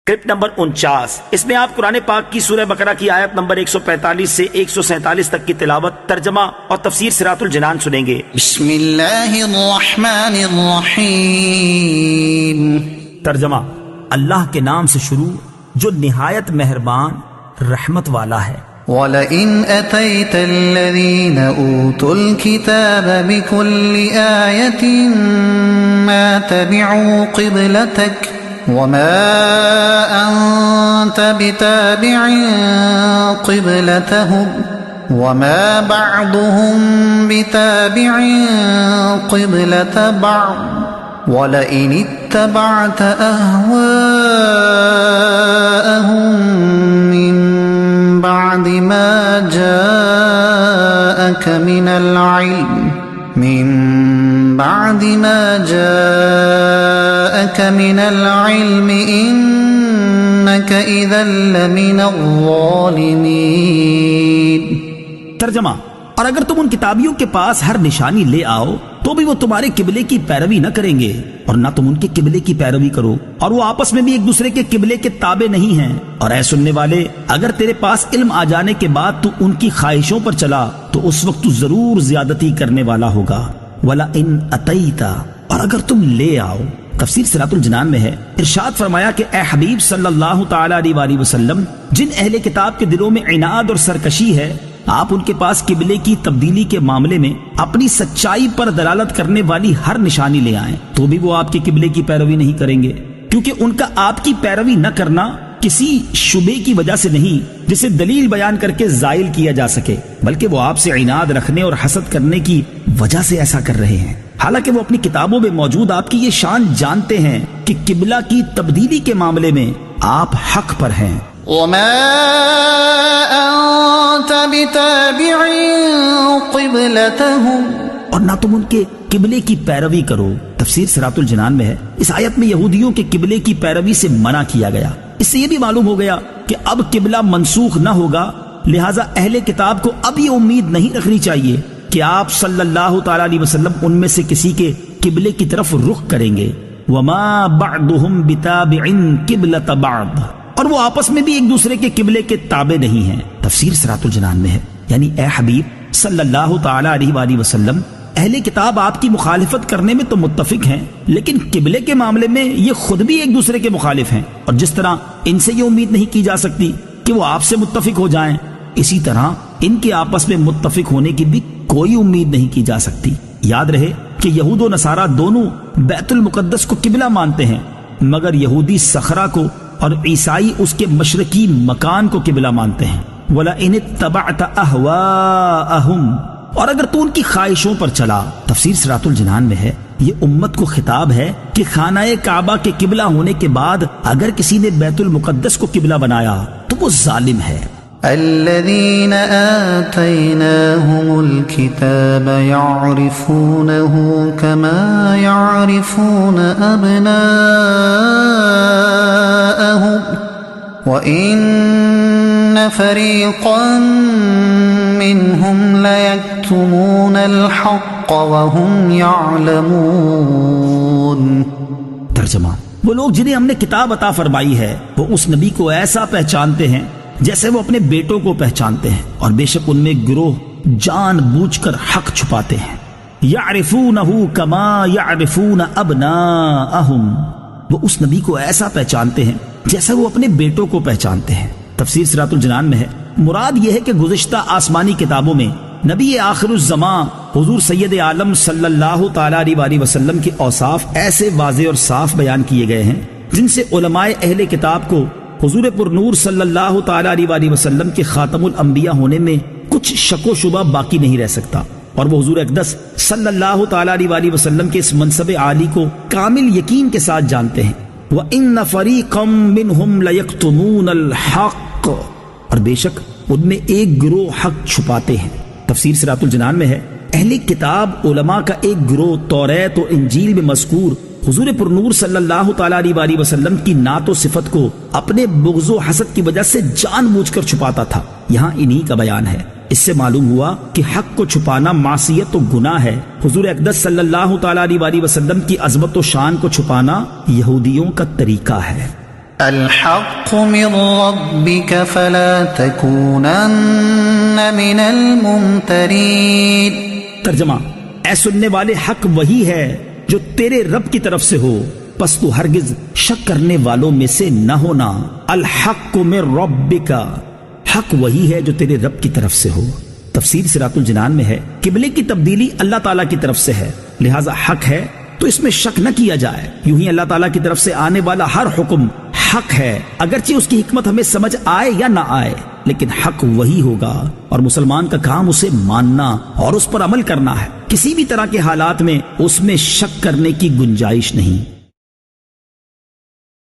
Clip number 49، اس میں آپ قرآن پاک کی سورہ بقرہ کی آیت نمبر 145 سے 147 تک کی تلاوت، ترجمہ اور تفسیر سراط الجنان سنیں گے۔ بسم اللہ الرحمن الرحیم۔ ترجمہ: اللہ کے نام سے شروع جو نہایت مہربان رحمت والا ہے۔ وَلَئِنْ أَتَيْتَ الَّذِينَ أُوتُوا الْكِتَابَ بِكُلِّ آيَةٍ مَا تَبِعُوا قِبْلَتَكَ وَمَا أَنْتَ بِتَابِعٍ قِبْلَتَهُمْ وَمَا بَعْضُهُمْ بِتَابِعٍ قِبْلَةَ بَعْضٍ وَلَئِنِ اتَّبَعْتَ أَهْوَاءَهُمْ مِنْ بعد ما جاءك من العلم إنك إذا لمن الظالمين۔ ترجمہ: اور اگر تم ان کتابیوں کے پاس ہر نشانی لے آؤ تو بھی وہ تمہارے قبلے کی پیروی نہ کریں گے، اور نہ تم ان کے قبلے کی پیروی کرو، اور وہ آپس میں بھی ایک دوسرے کے قبلے کے تابع نہیں ہیں۔ اور اے سننے والے، اگر تیرے پاس علم آ جانے کے بعد تو ان کی خواہشوں پر چلا تو اس وقت تو ضرور زیادتی کرنے والا ہوگا۔ وَلَئِنْ أَتَيْتَ، اور اگر تم لے آؤ۔ تفسیر سراط الجنان میں ہے، ارشاد فرمایا کہ اے حبیب صلی اللہ تعالی علیہ وسلم، جن اہل کتاب کے دلوں میں عناد اور سرکشی ہے، آپ ان کے پاس قبلے کی تبدیلی کے معاملے میں اپنی سچائی پر دلالت کرنے والی ہر نشانی لے آئیں تو بھی وہ آپ کے قبلے کی پیروی نہیں کریں گے، کیونکہ ان کا آپ کی پیروی نہ کرنا کسی شبے کی وجہ سے نہیں جسے دلیل بیان کر کے زائل کیا جا سکے، بلکہ وہ آپ سے عناد رکھنے اور حسد کرنے کی وجہ سے ایسا کر رہے ہیں، حالانکہ وہ اپنی کتابوں میں موجود آپ کی یہ شان جانتے ہیں کہ قبلہ کی تبدیلی کے معاملے میں آپ حق پر ہیں۔ وَمَا أَنْتَ بِتَابِعٍ قِبْلَتَهُمْ، اور نہ تم ان کے قبلے کی پیروی کرو۔ تفسیر سراط الجنان میں ہے، اس آیت میں یہودیوں کے قبلے کی پیروی سے منع کیا گیا۔ اس سے یہ بھی معلوم ہو گیا کہ اب قبلہ منسوخ نہ ہوگا، لہٰذا اہل کتاب کو اب یہ امید نہیں رکھنی چاہیے کہ آپ صلی اللہ تعالی علیہ وسلم ان میں سے کسی کے قبلے کی طرف رخ کریں گے۔ وَمَا بَعْضُهُمْ بِتَابِعٍ قِبْلَةَ بَعْضٍ، اور وہ آپس میں بھی ایک دوسرے کے قبلے کے تابع نہیں ہیں۔ تفسیر سراط الجنان میں ہے، یعنی اے حبیب صلی اللہ تعالی علیہ وسلم، اہل کتاب آپ کی مخالفت کرنے میں تو متفق ہیں، لیکن قبلے کے معاملے میں یہ خود بھی ایک دوسرے کے مخالف ہیں، اور جس طرح ان سے یہ امید نہیں کی جا سکتی کہ وہ آپ سے متفق ہو جائیں، اسی طرح ان کے آپس میں متفق ہونے کی بھی کوئی امید نہیں کی جا سکتی۔ یاد رہے کہ یہود و نصارہ دونوں بیت المقدس کو قبلہ مانتے ہیں، مگر یہودی صخرہ کو اور عیسائی اس کے مشرقی مکان کو قبلہ مانتے ہیں۔ وَلَئِنِ اتَّبَعْتَ أَهْوَاءَهُمْ، اور اگر تو ان کی خواہشوں پر چلا۔ تفسیر سراط الجنان میں ہے، یہ امت کو خطاب ہے کہ خانہ کعبہ کے قبلہ ہونے کے بعد اگر کسی نے بیت المقدس کو قبلہ بنایا تو وہ ظالم ہے۔ الذين آتيناهم الكتاب يعرفونه كما يعرفون أبناءهم وإن فريقا منهم ليكتمون الحق وهم يعلمون۔ ترجمہ: وہ لوگ جنہیں ہم نے کتاب عطا فرمائی ہے وہ اس نبی کو ایسا پہچانتے ہیں جیسے وہ اپنے بیٹوں کو پہچانتے ہیں، اور بے شک ان میں گروہ جان بوجھ کر حق چھپاتے ہیں۔ یعرفونہ کما یعرفون ابناءہم، وہ اس نبی کو ایسا پہچانتے ہیں جیسا وہ اپنے بیٹوں کو پہچانتے ہیں۔ تفسیر سراط الجنان میں ہے، مراد یہ ہے کہ گزشتہ آسمانی کتابوں میں نبی آخر الزمان حضور سید عالم صلی اللہ تعالی علیہ وسلم کے اوصاف ایسے واضح اور صاف بیان کیے گئے ہیں جن سے علماء اہل کتاب کو حضور پر نور صلی اللہ تعالی علیہ وسلم کے خاتم الانبیاء ہونے میں کچھ شک و شبہ باقی نہیں رہ سکتا، اور وہ حضور اقدس صلی اللہ تعالی علیہ وسلم کے اس منصب عالی کو کامل یقین کے ساتھ جانتے ہیں۔ وَإِنَّ فَرِيقًا مِّنْهُمْ لَيَكْتُمُونَ الْحَقَّ، اور بے شک ان میں ایک گروہ حق چھپاتے ہیں۔ تفسیر سراط الجنان میں ہے، اہل کتاب علماء کا ایک گروہ توریت و انجیل میں مذکور حضور پر نور صلی اللہ تعالی علیہ وسلم کی نعت و صفت کو اپنے بغض و حسد کی وجہ سے جان بوجھ کر چھپاتا تھا۔ یہاں انہی کا بیان ہے۔ اس سے معلوم ہوا کہ حق کو چھپانا معصیت و گناہ ہے۔ حضور اقدس صلی اللہ تعالی علیہ وسلم کی عظمت و شان کو چھپانا یہودیوں کا طریقہ ہے۔ الحق من ربك فلا تكونن من الممترين۔ ترجمہ، اے سننے والے، حق وہی ہے جو تیرے رب کی طرف سے ہو، پس تو ہرگز شک کرنے والوں میں سے نہ ہونا۔ الحق من ربک، حق وہی ہے جو تیرے رب کی طرف سے ہو۔ تفسیر صراط الجنان میں ہے، قبلے کی تبدیلی اللہ تعالیٰ کی طرف سے ہے، لہذا حق ہے تو اس میں شک نہ کیا جائے۔ یوں ہی اللہ تعالیٰ کی طرف سے آنے والا ہر حکم حق ہے، اگرچہ اس کی حکمت ہمیں سمجھ آئے یا نہ آئے، لیکن حق وہی ہوگا، اور مسلمان کا کام اسے ماننا اور اس پر عمل کرنا ہے۔ کسی بھی طرح کے حالات میں اس میں شک کرنے کی گنجائش نہیں۔